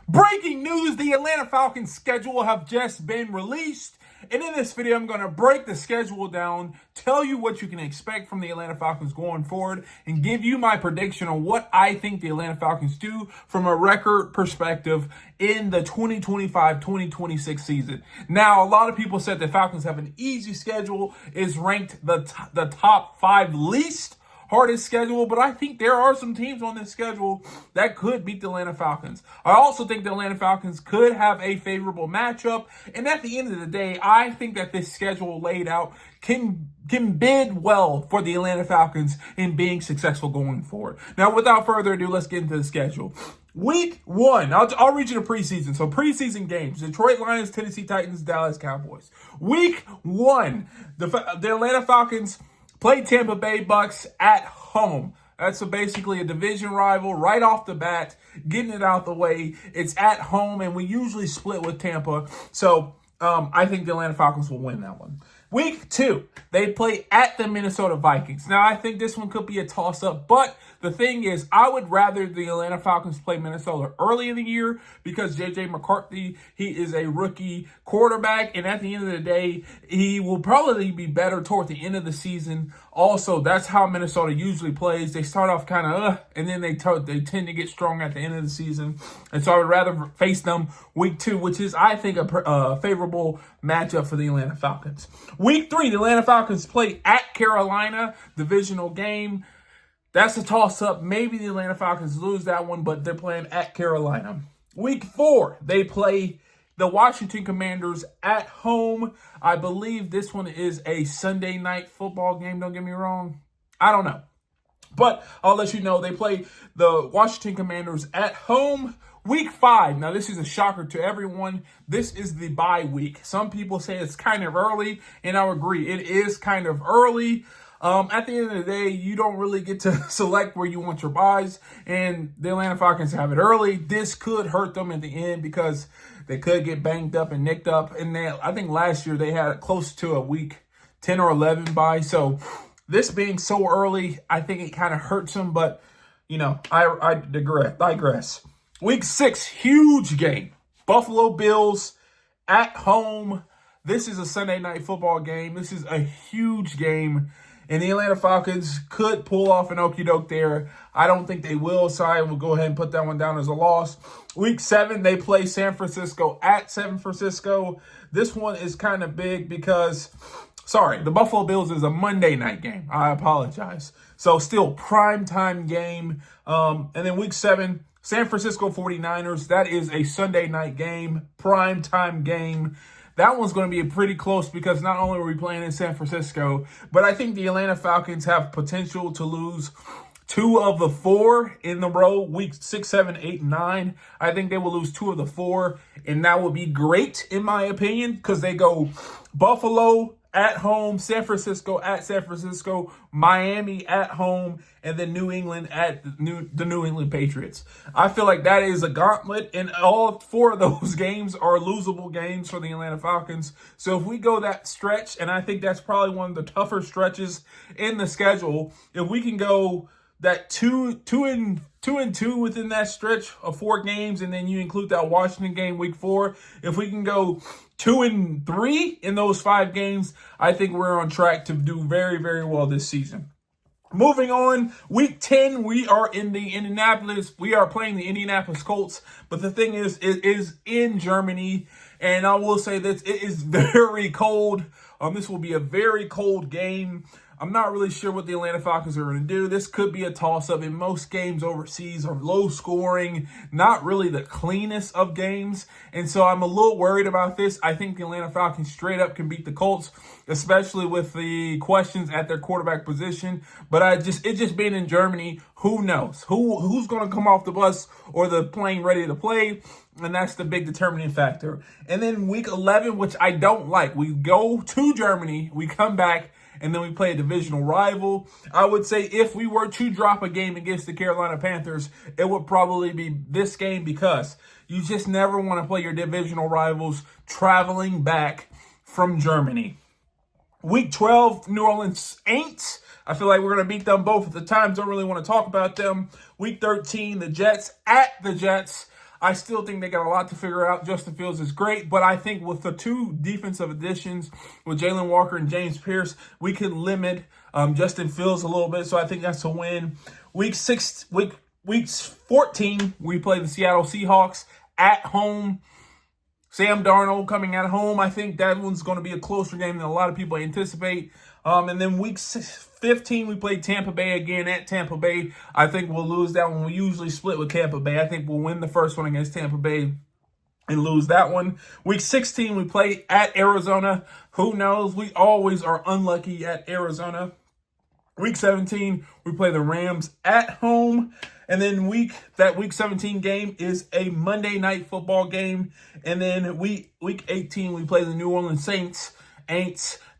Breaking news, the Atlanta Falcons schedule have just been released. And in this video, I'm going to break the schedule down, tell you what you can expect from the Atlanta Falcons going forward, and give you my prediction on what I think the Atlanta Falcons do from a record perspective in the 2025-2026 season. Now, a lot of people said the Falcons have an easy schedule, is ranked the top 5 least hardest schedule, but I think there are some teams on this schedule that could beat the Atlanta Falcons. I also think the Atlanta Falcons could have a favorable matchup, and at the end of the day, I think that this schedule laid out can bid well for the Atlanta Falcons in being successful going forward. Now, without further ado, let's get into the schedule. Week 1, I'll read you the preseason. So preseason games: Detroit Lions, Tennessee Titans, Dallas Cowboys. Week 1, the Atlanta Falcons play Tampa Bay Bucks at home. That's basically a division rival right off the bat, getting it out the way. It's at home, and we usually split with Tampa. So I think the Atlanta Falcons will win that one. Week 2, they play at the Minnesota Vikings. Now, I think this one could be a toss-up, but the thing is, I would rather the Atlanta Falcons play Minnesota early in the year because J.J. McCarthy, he is a rookie quarterback, and at the end of the day, he will probably be better toward the end of the season. Also, that's how Minnesota usually plays. They start off kind of and then they tend to get strong at the end of the season. And so I would rather face them week 2, which is, I think, a favorable matchup for the Atlanta Falcons. Week 3, the Atlanta Falcons play at Carolina, divisional game. That's a toss-up. Maybe the Atlanta Falcons lose that one, but they're playing at Carolina. Week 4, they play the Washington Commanders at home. I believe this one is a Sunday night football game. Don't get me wrong. I don't know. But I'll let you know, they play the Washington Commanders at home. Week 5, now this is a shocker to everyone. This is the bye week. Some people say it's kind of early, and I'll agree. It is kind of early. At the end of the day, you don't really get to select where you want your buys, and the Atlanta Falcons have it early. This could hurt them at the end because they could get banged up and nicked up. And I think last year they had close to a week 10 or 11 bye. So this being so early, I think it kind of hurts them. But, I digress. Week 6, huge game. Buffalo Bills at home. This is a Sunday night football game. This is a huge game. And the Atlanta Falcons could pull off an okie doke there. I don't think they will, so I will go ahead and put that one down as a loss. Week 7, they play San Francisco at San Francisco. This one is kind of big because, the Buffalo Bills is a Monday night game. I apologize. So still primetime game. And then week 7, San Francisco 49ers. That is a Sunday night game, primetime game. That one's going to be pretty close because not only are we playing in San Francisco, but I think the Atlanta Falcons have potential to lose 2 of the 4 in the row, weeks 6, 7, 8, and 9. I think they will lose 2 of the 4, and that would be great in my opinion because they go Buffalo at home, San Francisco at San Francisco, Miami at home, and then New England at the New England Patriots. I feel like that is a gauntlet, and all 4 of those games are losable games for the Atlanta Falcons. So if we go that stretch, and I think that's probably one of the tougher stretches in the schedule, if we can go that 2-2 within that stretch of 4 games, and then you include that Washington game week 4, if we can go 2-3 in those 5 games, I think we're on track to do very, very well this season. Moving on, week 10, we are in the Indianapolis. We are playing the Indianapolis Colts, but the thing is, it is in Germany, and I will say this, it is very cold. This will be a very cold game. I'm not really sure what the Atlanta Falcons are going to do. This could be a toss-up. In most games overseas are low scoring, not really the cleanest of games. And so I'm a little worried about this. I think the Atlanta Falcons straight up can beat the Colts, especially with the questions at their quarterback position. But it just being in Germany, who knows? Who's going to come off the bus or the plane ready to play? And that's the big determining factor. And then week 11, which I don't like. We go to Germany, we come back, and then we play a divisional rival. I would say if we were to drop a game against the Carolina Panthers, it would probably be this game because you just never want to play your divisional rivals traveling back from Germany. Week 12, New Orleans Saints. I feel like we're going to beat them both at the time. Don't really want to talk about them. Week 13, the Jets at the Jets. I still think they got a lot to figure out. Justin Fields is great, but I think with the two defensive additions, with Jalen Walker and James Pierce, we can limit Justin Fields a little bit. So I think that's a win. Week 14, we play the Seattle Seahawks at home. Sam Darnold coming at home. I think that one's going to be a closer game than a lot of people anticipate. And then week 15, we play Tampa Bay again at Tampa Bay. I think we'll lose that one. We usually split with Tampa Bay. I think we'll win the first one against Tampa Bay and lose that one. Week 16, we play at Arizona. Who knows? We always are unlucky at Arizona. Week 17, we play the Rams at home. And then week 17 game is a Monday night football game. And then week 18, we play the New Orleans Saints.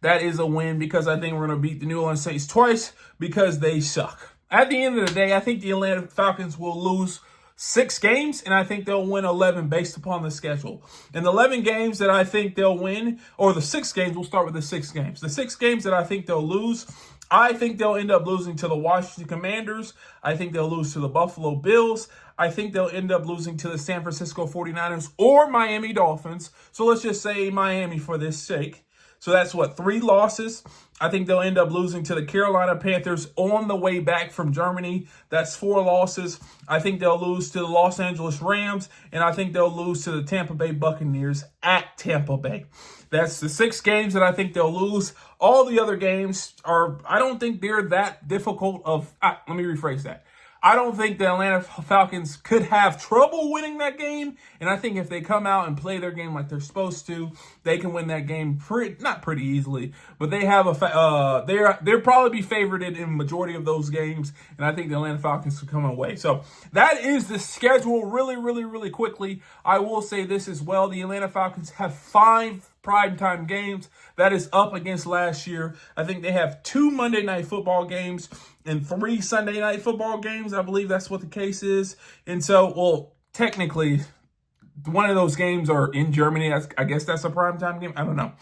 That is a win because I think we're going to beat the New Orleans Saints twice because they suck. At the end of the day, I think the Atlanta Falcons will lose 6 games, and I think they'll win 11 based upon the schedule. And the 11 games that I think they'll win, or the 6 games, we'll start with the 6 games. The 6 games that I think they'll lose, I think they'll end up losing to the Washington Commanders. I think they'll lose to the Buffalo Bills. I think they'll end up losing to the San Francisco 49ers or Miami Dolphins. So let's just say Miami for this sake. So that's 3 losses. I think they'll end up losing to the Carolina Panthers on the way back from Germany. That's 4 losses. I think they'll lose to the Los Angeles Rams, and I think they'll lose to the Tampa Bay Buccaneers at Tampa Bay. That's the 6 games that I think they'll lose. All the other games I don't think they're that difficult let me rephrase that. I don't think the Atlanta Falcons could have trouble winning that game. And I think if they come out and play their game like they're supposed to, they can win that game not pretty easily, but they have they'll probably be favored in majority of those games. And I think the Atlanta Falcons will come away. So that is the schedule really, really, really quickly. I will say this as well. The Atlanta Falcons have 5 primetime games. That is up against last year. I think they have 2 Monday Night Football games and 3 Sunday Night Football games. I believe that's what the case is. And so, technically, one of those games are in Germany. I guess that's a primetime game. I don't know.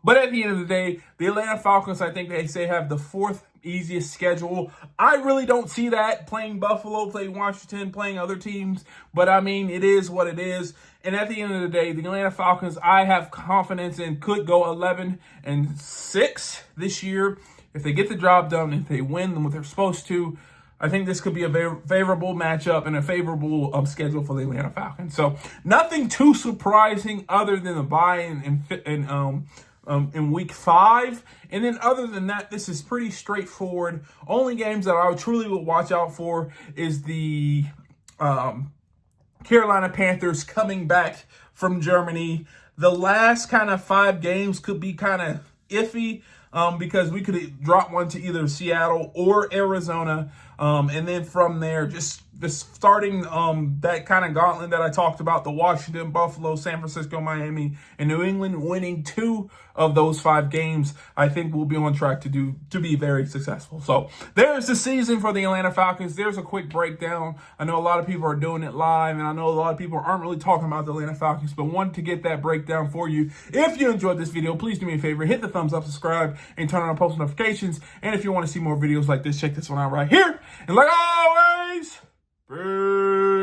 But at the end of the day, the Atlanta Falcons, I think they say, have the 4th easiest schedule. I really don't see that, playing Buffalo, playing Washington, playing other teams. But, I mean, it is what it is. And at the end of the day, the Atlanta Falcons, I have confidence in, could go 11-6 this year. If they get the job done, if they win them what they're supposed to, I think this could be a very favorable matchup and a favorable schedule for the Atlanta Falcons. So nothing too surprising other than the bye in week 5. And then other than that, this is pretty straightforward. Only games that I truly will watch out for is the Carolina Panthers coming back from Germany. The last kind of 5 games could be kind of iffy because we could drop one to either Seattle or Arizona. And then from there, just starting that kind of gauntlet that I talked about, the Washington, Buffalo, San Francisco, Miami, and New England winning 2 of those 5 games, I think we'll be on track to be very successful. So there's the season for the Atlanta Falcons. There's a quick breakdown. I know a lot of people are doing it live, and I know a lot of people aren't really talking about the Atlanta Falcons, but wanted to get that breakdown for you. If you enjoyed this video, please do me a favor, hit the thumbs up, subscribe, and turn on post notifications. And if you want to see more videos like this, check this one out right here. And like always, peace.